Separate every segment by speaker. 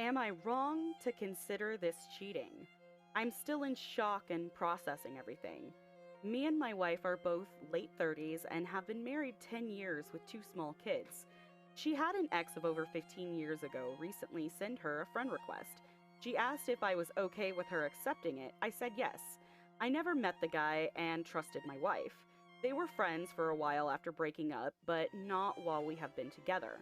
Speaker 1: Am I wrong to consider this cheating? I'm still in shock and processing everything. Me and my wife are both late 30s and have been married 10 years with two small kids. She had an ex of over 15 years ago recently send her a friend request. She asked if I was okay with her accepting it. I said yes. I never met the guy and trusted my wife. They were friends for a while after breaking up, but not while we have been together.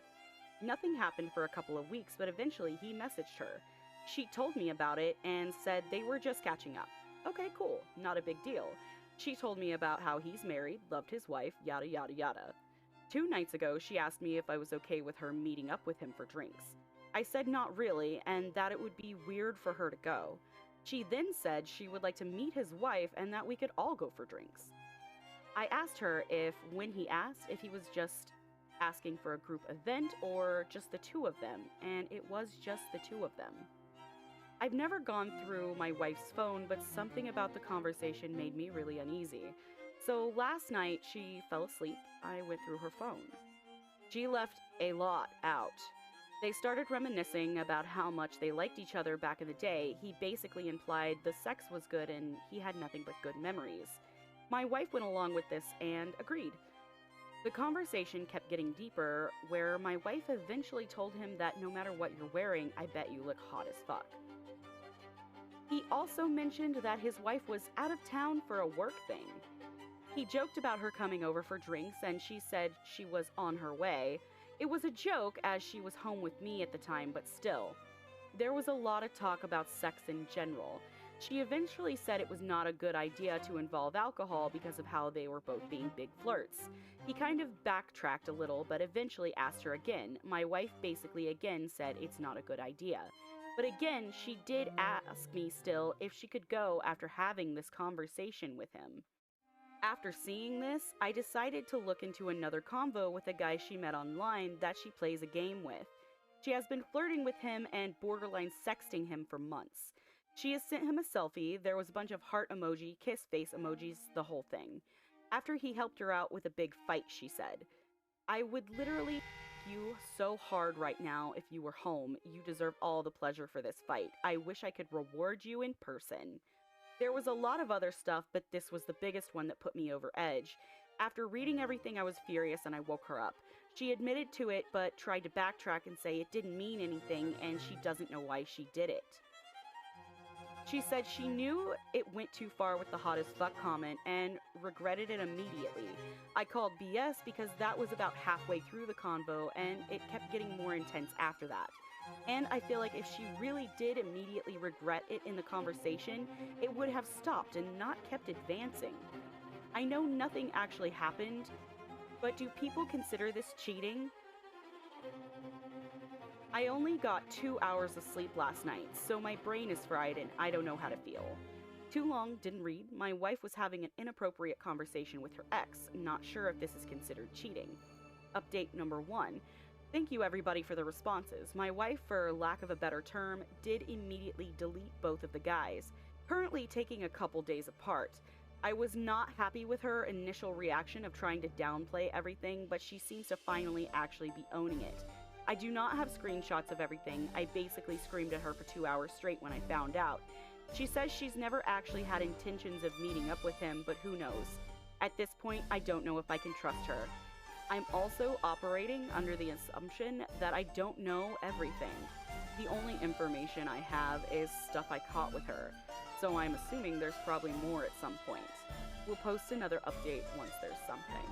Speaker 1: Nothing happened for a couple of weeks, but eventually he messaged her. She told me about it and said they were just catching up. Okay, cool, not a big deal. She told me about how he's married, loved his wife, yada yada yada. 2 nights ago, she asked me if I was okay with her meeting up with him for drinks. I said not really, and that it would be weird for her to go. She then said she would like to meet his wife and that we could all go for drinks. I asked her if, when he asked, if he was just asking for a group event or just the two of them, and it was just the two of them. I've never gone through my wife's phone, but something about the conversation made me really uneasy. So last night she fell asleep. I went through her phone. She left a lot out. They started reminiscing about how much they liked each other back in the day. He basically implied the sex was good and he had nothing but good memories. My wife went along with this and agreed. The conversation kept getting deeper, where my wife eventually told him that no matter what you're wearing, I bet you look hot as fuck. He also mentioned that his wife was out of town for a work thing. He joked about her coming over for drinks, and she said she was on her way. It was a joke as she was home with me at the time, but still. There was a lot of talk about sex in general. She eventually said it was not a good idea to involve alcohol because of how they were both being big flirts. He kind of backtracked a little, but eventually asked her again. My wife basically again said it's not a good idea. But again, she did ask me still if she could go after having this conversation with him. After seeing this, I decided to look into another convo with a guy she met online that she plays a game with. She has been flirting with him and borderline sexting him for months. She has sent him a selfie, there was a bunch of heart emoji, kiss face emojis, the whole thing. After he helped her out with a big fight, she said, I would literally you so hard right now if you were home. You deserve all the pleasure for this fight. I wish I could reward you in person. There was a lot of other stuff, but this was the biggest one that put me over edge. After reading everything, I was furious and I woke her up. She admitted to it, but tried to backtrack and say it didn't mean anything and she doesn't know why she did it. She said she knew it went too far with the hot as fuck comment and regretted it immediately. I called BS because that was about halfway through the convo and it kept getting more intense after that. And I feel like if she really did immediately regret it in the conversation, it would have stopped and not kept advancing. I know nothing actually happened, but do people consider this cheating? I only got 2 hours of sleep last night, so my brain is fried and I don't know how to feel. Too long, didn't read. My wife was having an inappropriate conversation with her ex. Not sure if this is considered cheating. Update number 1. Thank you everybody for the responses. My wife, for lack of a better term, did immediately delete both of the guys, currently taking a couple days apart. I was not happy with her initial reaction of trying to downplay everything, but she seems to finally actually be owning it. I do not have screenshots of everything. I basically screamed at her for 2 hours straight when I found out. She says she's never actually had intentions of meeting up with him, but who knows? At this point, I don't know if I can trust her. I'm also operating under the assumption that I don't know everything. The only information I have is stuff I caught with her, so I'm assuming there's probably more at some point. We'll post another update once there's something.